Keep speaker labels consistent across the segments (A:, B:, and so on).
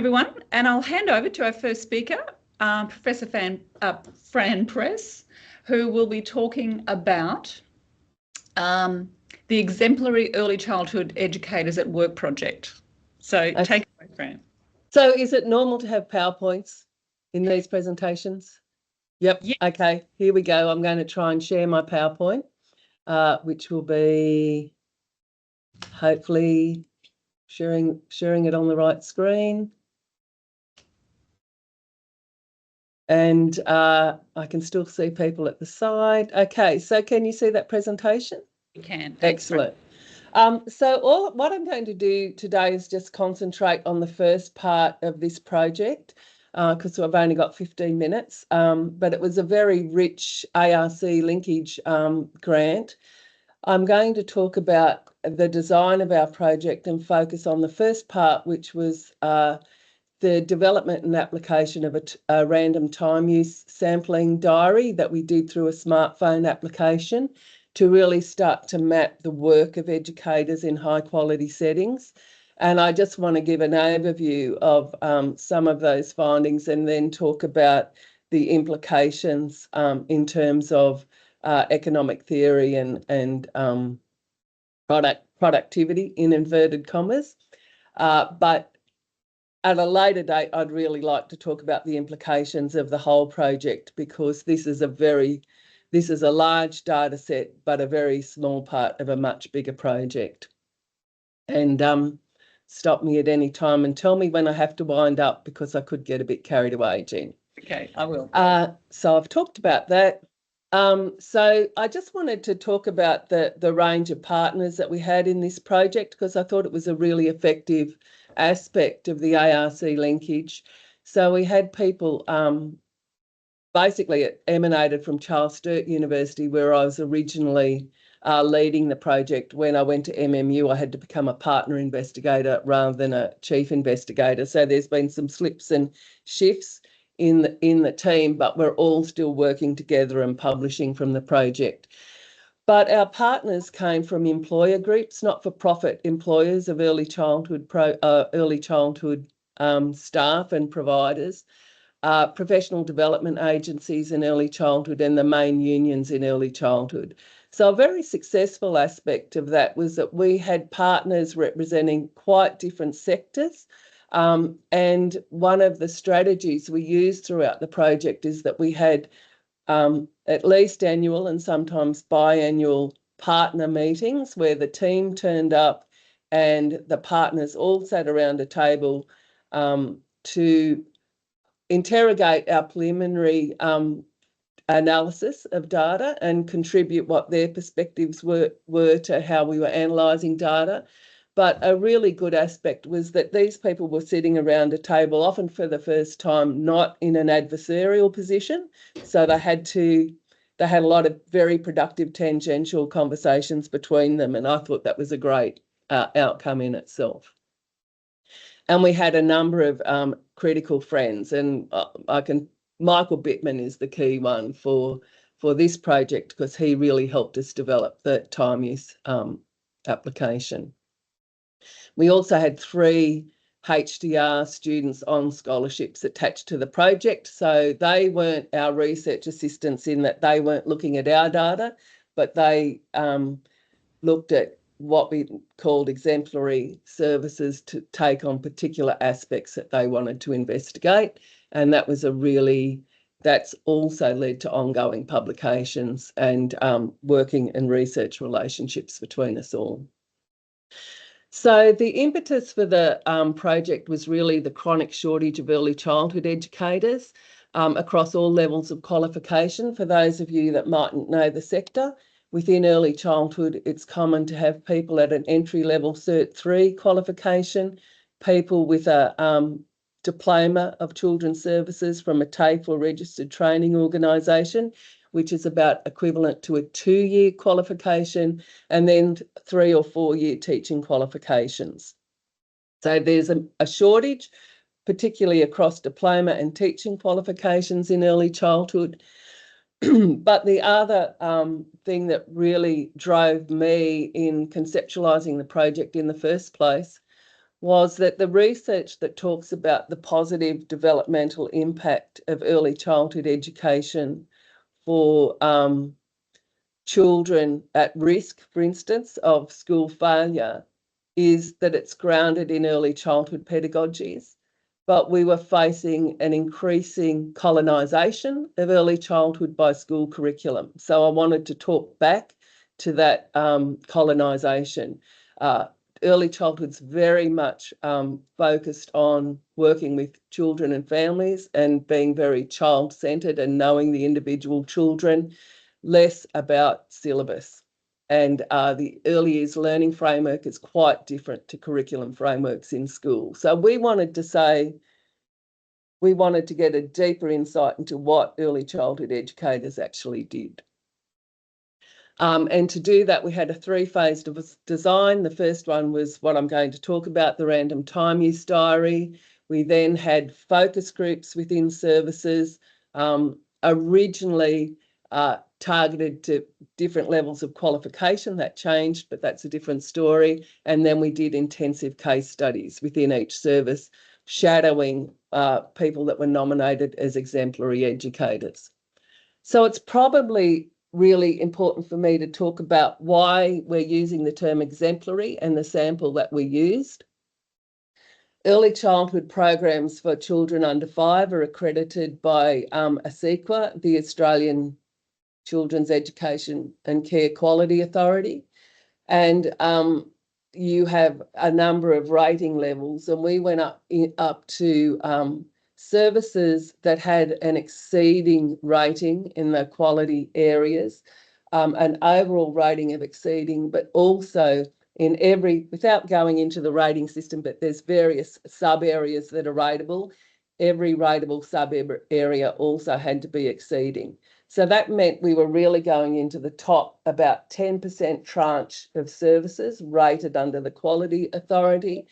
A: Everyone, and I'll hand over to our first speaker, Professor Fran Press, who will be talking about the Exemplary Early Childhood Educators at Work project. So take it away, Fran.
B: So is it normal to have PowerPoints in these presentations? Yep. Yes. Okay, here we go. I'm going to try and share my PowerPoint, which will be hopefully sharing it on the right screen. And I can still see people at the side. Okay, so can you see that presentation?
A: You can.
B: Excellent. So what I'm going to do today is just concentrate on the first part of this project because I've only got 15 minutes, but it was a very rich ARC linkage grant. I'm going to talk about the design of our project and focus on the first part, which was the development and application of a random time use sampling diary that we did through a smartphone application to really start to map the work of educators in high quality settings. And I just want to give an overview of some of those findings and then talk about the implications in terms of economic theory and productivity in inverted commas. But at a later date, I'd really like to talk about the implications of the whole project because this is a large data set, but a very small part of a much bigger project. And stop me at any time and tell me when I have to wind up because I could get a bit carried away, Jen.
A: Okay, I will.
B: So I've talked about that. So I just wanted to talk about the range of partners that we had in this project because I thought it was a really effective aspect of the ARC linkage. So we had people basically it emanated from Charles Sturt University, where I was originally leading the project. When I went to MMU, I had to become a partner investigator rather than a chief investigator. So there's been some slips and shifts in the team, but we're all still working together and publishing from the project. But our partners came from employer groups, not-for-profit employers of early childhood staff and providers, professional development agencies in early childhood and the main unions in early childhood. So a very successful aspect of that was that we had partners representing quite different sectors. And one of the strategies we used throughout the project is that we had at least annual and sometimes biannual partner meetings where the team turned up and the partners all sat around a table to interrogate our preliminary analysis of data and contribute what their perspectives were to how we were analysing data. But a really good aspect was that these people were sitting around a table, often for the first time, not in an adversarial position. So they had a lot of very productive tangential conversations between them. And I thought that was a great outcome in itself. And we had a number of critical friends, and Michael Bittman is the key one for this project because he really helped us develop the time use application. We also had 3 HDR students on scholarships attached to the project. So they weren't our research assistants in that they weren't looking at our data, but they looked at what we called exemplary services to take on particular aspects that they wanted to investigate. And that's also led to ongoing publications and working and research relationships between us all. So the impetus for the project was really the chronic shortage of early childhood educators across all levels of qualification. For those of you that mightn't know the sector, within early childhood, it's common to have people at an entry-level Cert 3 qualification, people with a diploma of children's services from a TAFE or registered training organisation, which is about equivalent to a 2-year qualification, and then 3 or 4 year teaching qualifications. So there's a shortage, particularly across diploma and teaching qualifications in early childhood. But the other thing that really drove me in conceptualising the project in the first place was that the research that talks about the positive developmental impact of early childhood education for children at risk, for instance, of school failure, is that it's grounded in early childhood pedagogies. But we were facing an increasing colonisation of early childhood by school curriculum. So I wanted to talk back to that colonisation. Early childhood's very much focused on working with children and families and being very child-centred and knowing the individual children, less about syllabus. And the early years learning framework is quite different to curriculum frameworks in school. So we wanted to get a deeper insight into what early childhood educators actually did. And to do that, we had a three-phase design. The first one was what I'm going to talk about, the random time use diary. We then had focus groups within services, originally targeted to different levels of qualification. That changed, but that's a different story. And then we did intensive case studies within each service, shadowing people that were nominated as exemplary educators. So it's probably really important for me to talk about why we're using the term exemplary and the sample that we used. Early childhood programs for children under 5 are accredited by ACECQA, the Australian Children's Education and Care Quality Authority. And you have a number of rating levels, and we went up to services that had an exceeding rating in the quality areas, an overall rating of exceeding, but also in every, without going into the rating system, but there's various sub areas that are rateable. Every rateable sub area also had to be exceeding. So that meant we were really going into the top about 10% tranche of services rated under the Quality Authority.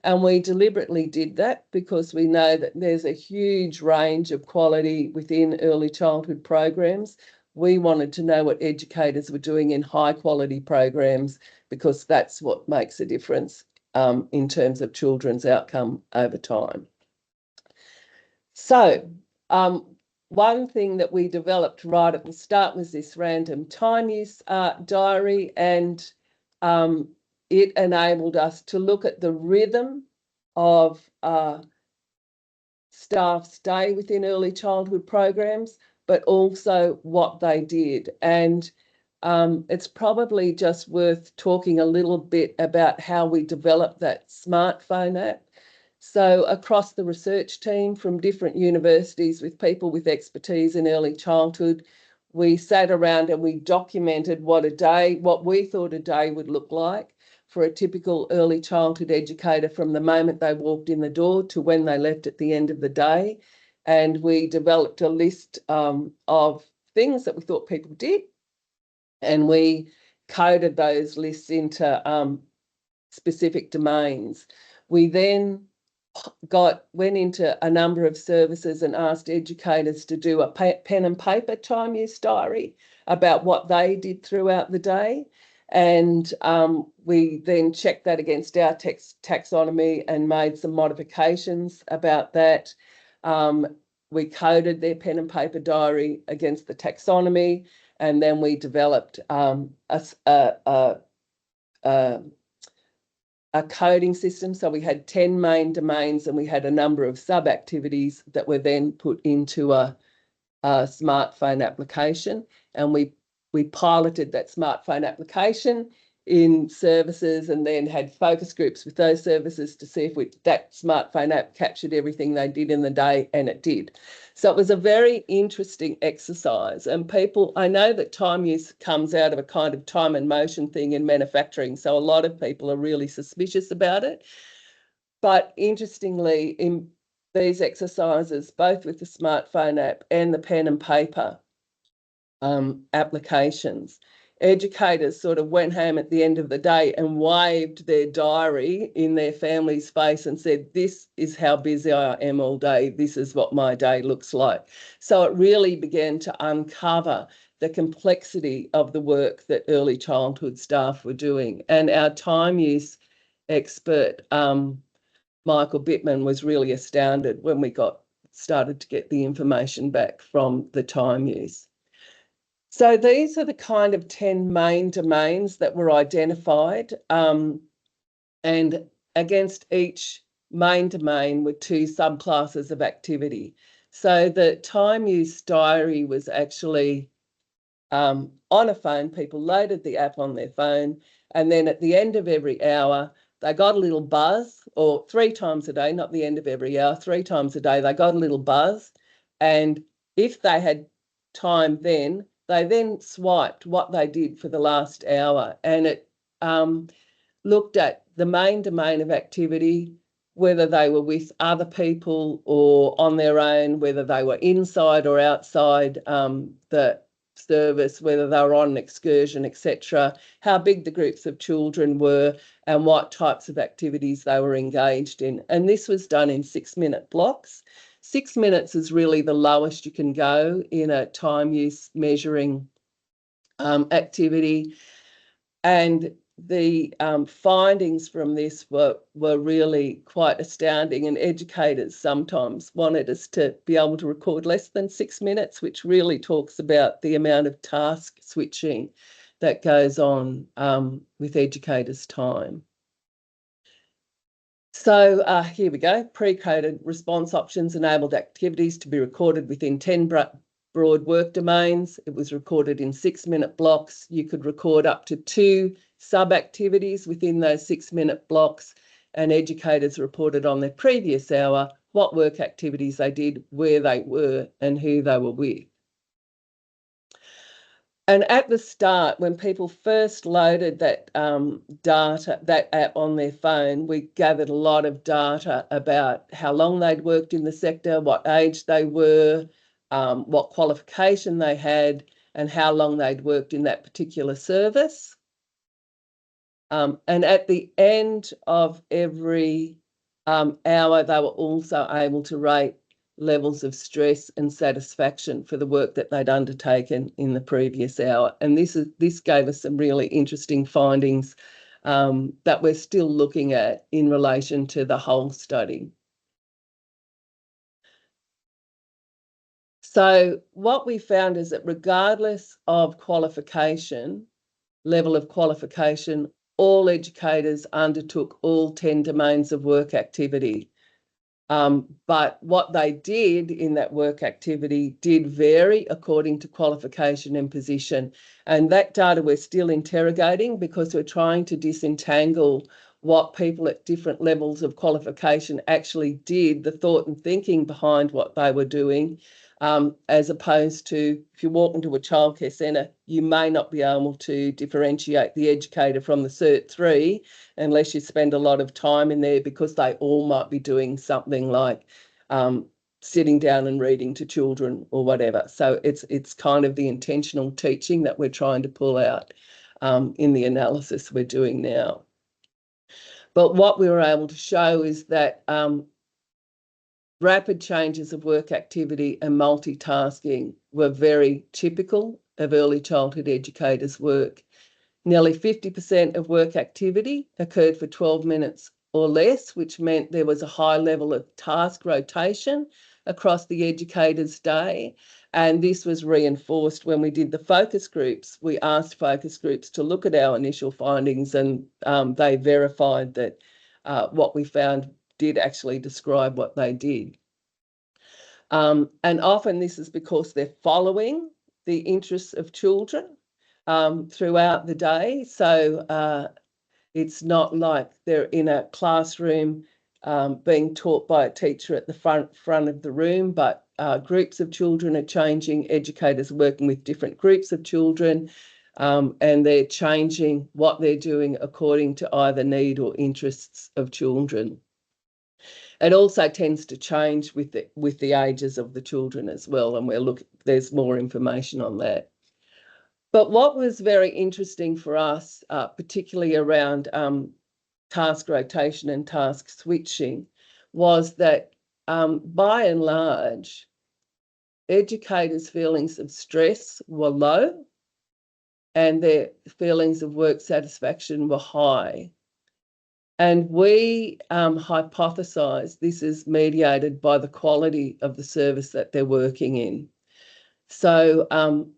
B: And we deliberately did that because we know that there's a huge range of quality within early childhood programs. We wanted to know what educators were doing in high quality programs because that's what makes a difference in terms of children's outcome over time. So one thing that we developed right at the start was this random time use diary, and it enabled us to look at the rhythm of staff stay within early childhood programs, but also what they did. And it's probably just worth talking a little bit about how we developed that smartphone app. So across the research team from different universities with people with expertise in early childhood, we sat around and we documented what we thought a day would look like for a typical early childhood educator from the moment they walked in the door to when they left at the end of the day. And we developed a list of things that we thought people did, and we coded those lists into specific domains. We then went into a number of services and asked educators to do a pen and paper time use diary about what they did throughout the day. And we then checked that against our taxonomy and made some modifications about that. We coded their pen and paper diary against the taxonomy, and then we developed a coding system. So we had 10 main domains and we had a number of sub-activities that were then put into a smartphone application. And we piloted that smartphone application in services and then had focus groups with those services to see if that smartphone app captured everything they did in the day, and it did. So it was a very interesting exercise. And I know that time use comes out of a kind of time and motion thing in manufacturing, so a lot of people are really suspicious about it. But interestingly, in these exercises, both with the smartphone app and the pen and paper applications, educators sort of went home at the end of the day and waved their diary in their family's face and said, "This is how busy I am all day. This is what my day looks like." So it really began to uncover the complexity of the work that early childhood staff were doing. And our time use expert Michael Bittman was really astounded when we started to get the information back from the time use. So these are the kind of 10 main domains that were identified, and against each main domain were 2 subclasses of activity. So the time use diary was actually on a phone. People loaded the app on their phone, and then at the end of every hour, they got a little buzz, or 3 times a day, not the end of every hour, 3 times a day, they got a little buzz. And if they had time then, they then swiped what they did for the last hour. And it looked at the main domain of activity, whether they were with other people or on their own, whether they were inside or outside the service, whether they were on an excursion, etc., how big the groups of children were, and what types of activities they were engaged in. And this was done in 6-minute blocks. 6 minutes is really the lowest you can go in a time use measuring activity. And the findings from this were really quite astounding, and educators sometimes wanted us to be able to record less than 6 minutes, which really talks about the amount of task switching that goes on with educators' time. So here we go. Pre-coded response options enabled activities to be recorded within 10 broad work domains. It was recorded in 6-minute blocks. You could record up to 2 sub-activities within those 6-minute blocks, and educators reported on their previous hour what work activities they did, where they were, and who they were with. And at the start, when people first loaded that data, that app on their phone, we gathered a lot of data about how long they'd worked in the sector, what age they were, what qualification they had, and how long they'd worked in that particular service. And at the end of every hour, they were also able to rate levels of stress and satisfaction for the work that they'd undertaken in the previous hour. And this gave us some really interesting findings that we're still looking at in relation to the whole study. So what we found is that regardless of qualification, level of qualification, all educators undertook all 10 domains of work activity. But what they did in that work activity did vary according to qualification and position. And that data we're still interrogating, because we're trying to disentangle what people at different levels of qualification actually did, the thought and thinking behind what they were doing, as opposed to if you walk into a childcare centre, you may not be able to differentiate the educator from the Cert 3 unless you spend a lot of time in there, because they all might be doing something like sitting down and reading to children or whatever. So it's kind of the intentional teaching that we're trying to pull out in the analysis we're doing now. But what we were able to show is that rapid changes of work activity and multitasking were very typical of early childhood educators' work. Nearly 50% of work activity occurred for 12 minutes or less, which meant there was a high level of task rotation across the educator's day. And this was reinforced when we did the focus groups. We asked focus groups to look at our initial findings, and they verified that what we found did actually describe what they did. And often this is because they're following the interests of children throughout the day. So it's not like they're in a classroom being taught by a teacher at the front of the room, but groups of children are changing, educators working with different groups of children, and they're changing what they're doing according to either need or interests of children. It also tends to change with the ages of the children as well, and there's more information on that. But what was very interesting for us, particularly around task rotation and task switching, was that by and large, educators' feelings of stress were low and their feelings of work satisfaction were high. And we hypothesise this is mediated by the quality of the service that they're working in. So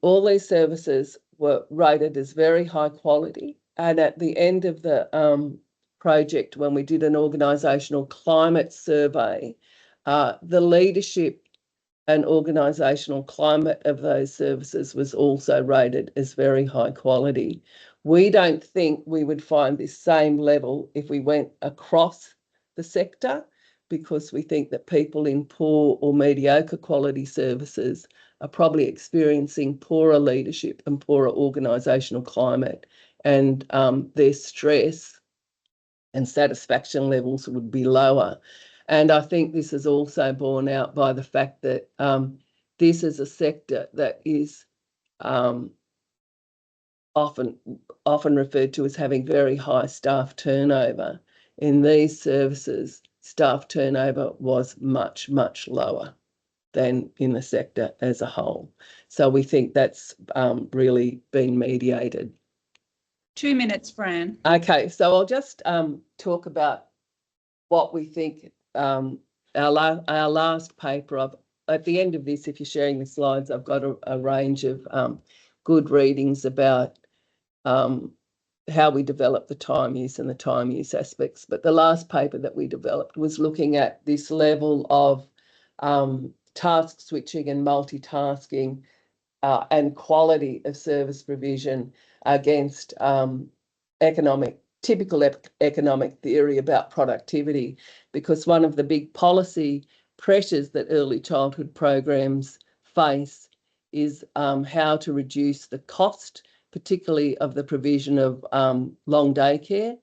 B: all these services were rated as very high quality. And at the end of the project, when we did an organisational climate survey, the leadership and organisational climate of those services was also rated as very high quality. We don't think we would find this same level if we went across the sector, because we think that people in poor or mediocre quality services are probably experiencing poorer leadership and poorer organisational climate, and their stress and satisfaction levels would be lower. And I think this is also borne out by the fact that this is a sector that is often referred to as having very high staff turnover. In these services, staff turnover was much, much lower than in the sector as a whole. So we think that's really been mediated.
A: 2 minutes, Fran.
B: Okay, so I'll just talk about what we think. Our last paper, at the end of this, if you're sharing the slides, I've got a range of good readings about how we develop the time use and the time use aspects. But the last paper that we developed was looking at this level of task switching and multitasking and quality of service provision against typical economic theory about productivity, because one of the big policy pressures that early childhood programs face is how to reduce the cost, particularly of the provision of long day care.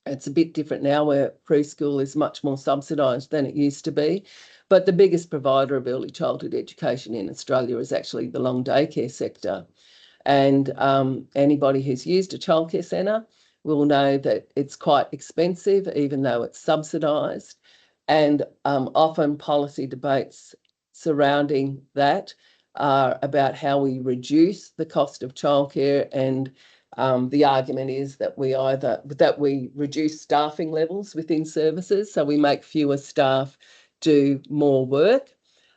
B: It's a bit different now, where preschool is much more subsidised than it used to be. But the biggest provider of early childhood education in Australia is actually the long day care sector. And anybody who's used a childcare centre will know that it's quite expensive, even though it's subsidised. And often policy debates surrounding that are about how we reduce the cost of childcare, and the argument is that we reduce staffing levels within services, so we make fewer staff do more work.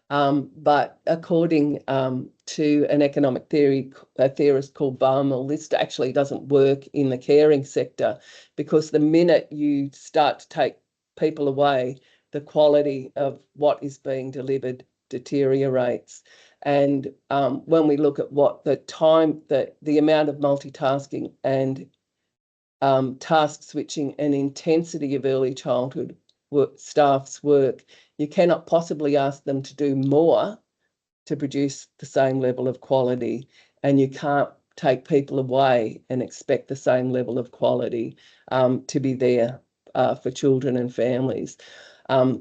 B: But according to an economic theorist called Baumel, this actually doesn't work in the caring sector, because the minute you start to take people away, the quality of what is being delivered deteriorates. And when we look at what the amount of multitasking and task switching and intensity of early childhood staff's work, you cannot possibly ask them to do more to produce the same level of quality, and you can't take people away and expect the same level of quality to be there for children and families.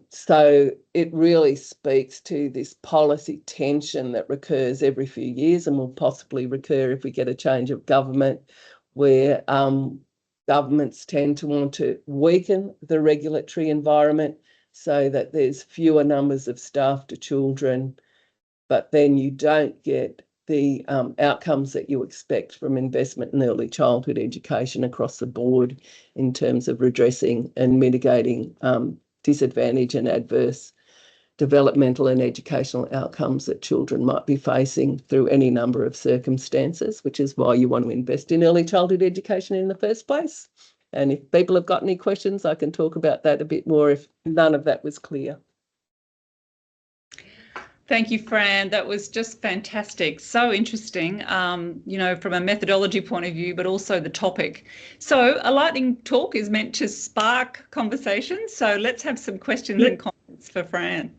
B: So it really speaks to this policy tension that recurs every few years and will possibly recur if we get a change of government, where governments tend to want to weaken the regulatory environment so that there's fewer numbers of staff to children, but then you don't get the outcomes that you expect from investment in early childhood education across the board in terms of redressing and mitigating disadvantage and adverse developmental and educational outcomes that children might be facing through any number of circumstances, which is why you want to invest in early childhood education in the first place. And if people have got any questions, I can talk about that a bit more if none of that was clear.
A: Thank you, Fran. That was just fantastic. So interesting, you know, from a methodology point of view, but also the topic. So a lightning talk is meant to spark conversation. So let's have some questions and comments for Fran.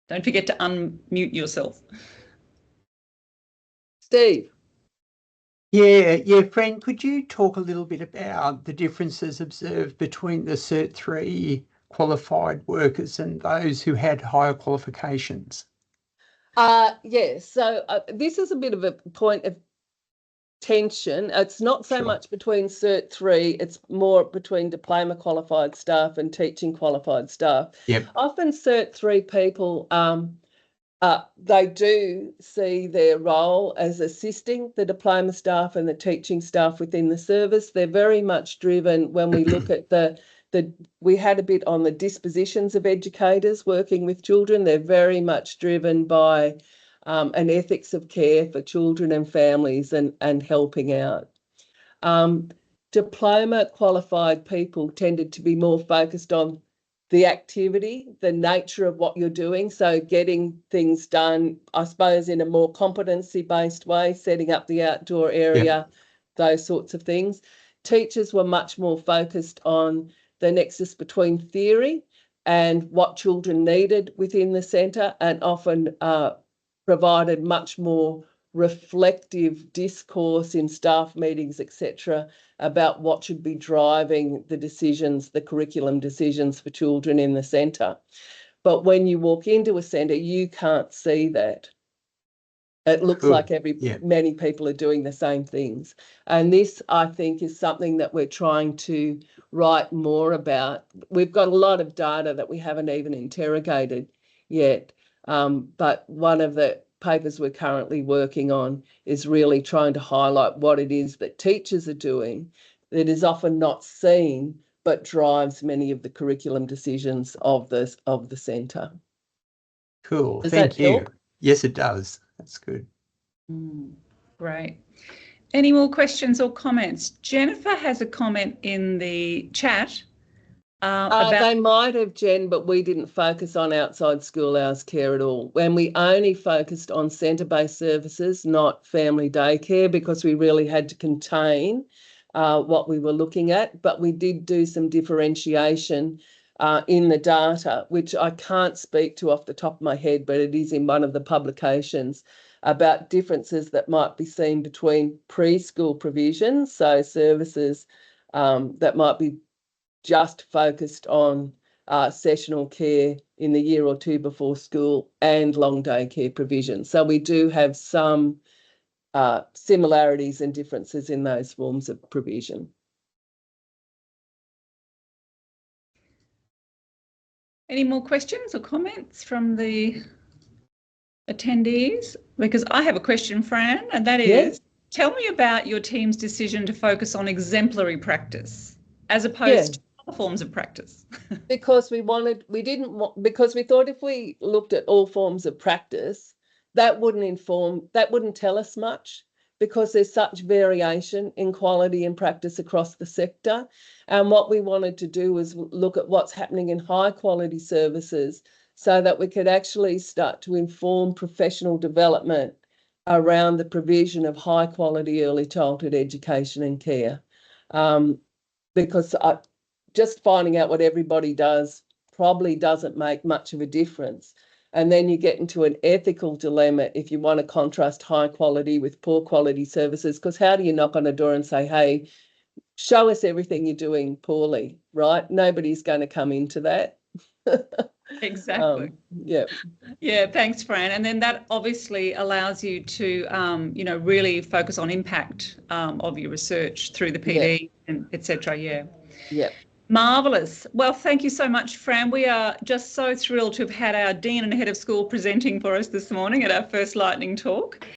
A: Don't forget to unmute yourself.
B: Steve.
C: Yeah, Fran, could you talk a little bit about the differences observed between the Cert 3 qualified workers and those who had higher qualifications?
B: Yes, so this is a bit of a point of tension. It's not so much between Cert 3, it's more between diploma qualified staff and teaching qualified staff.
C: Yep.
B: Often Cert 3 people They do see their role as assisting the diploma staff and the teaching staff within the service. They're very much driven when we look at we had a bit on the dispositions of educators working with children. They're very much driven by an ethics of care for children and families and helping out. Diploma qualified people tended to be more focused on the activity, the nature of what you're doing. So getting things done, I suppose, in a more competency-based way, setting up the outdoor area, those sorts of things. Teachers were much more focused on the nexus between theory and what children needed within the centre, and often provided much more reflective discourse in staff meetings, etc., about what should be driving the decisions, the curriculum decisions for children in the centre. But when you walk into a centre, you can't see that. It looks like many people are doing the same things. And this, I think, is something that we're trying to write more about. We've got a lot of data that we haven't even interrogated yet. But one of the papers we're currently working on is really trying to highlight what it is that teachers are doing that is often not seen but drives many of the curriculum decisions of the centre.
C: Cool.
B: Does
C: Thank
B: that
C: you.
B: help?
C: Yes, it does. That's good.
A: Great. Any more questions or comments? Jennifer has a comment in the chat.
B: They might have, Jen, but we didn't focus on outside school hours care at all. When we only focused on centre-based services, not family daycare, because we really had to contain what we were looking at. But we did do some differentiation in the data, which I can't speak to off the top of my head, but it is in one of the publications, about differences that might be seen between preschool provisions, so services that might be just focused on sessional care in the year or two before school, and long day care provision. So we do have some similarities and differences in those forms of provision.
A: Any more questions or comments from the attendees? Because I have a question, Fran, and that is, tell me about your team's decision to focus on exemplary practice as opposed to other forms of practice.
B: Because we thought if we looked at all forms of practice, that wouldn't tell us much, because there's such variation in quality and practice across the sector. And what we wanted to do was look at what's happening in high quality services, so that we could actually start to inform professional development around the provision of high quality early childhood education and care. Because just finding out what everybody does probably doesn't make much of a difference. And then you get into an ethical dilemma if you want to contrast high quality with poor quality services, because how do you knock on a door and say, hey, show us everything you're doing poorly, right? Nobody's going to come into that.
A: Exactly. Yeah, thanks, Fran. And then that obviously allows you to, really focus on impact of your research through the PD and et cetera. Yeah. Marvellous. Well, thank you so much, Fran. We are just so thrilled to have had our Dean and Head of School presenting for us this morning at our first lightning talk.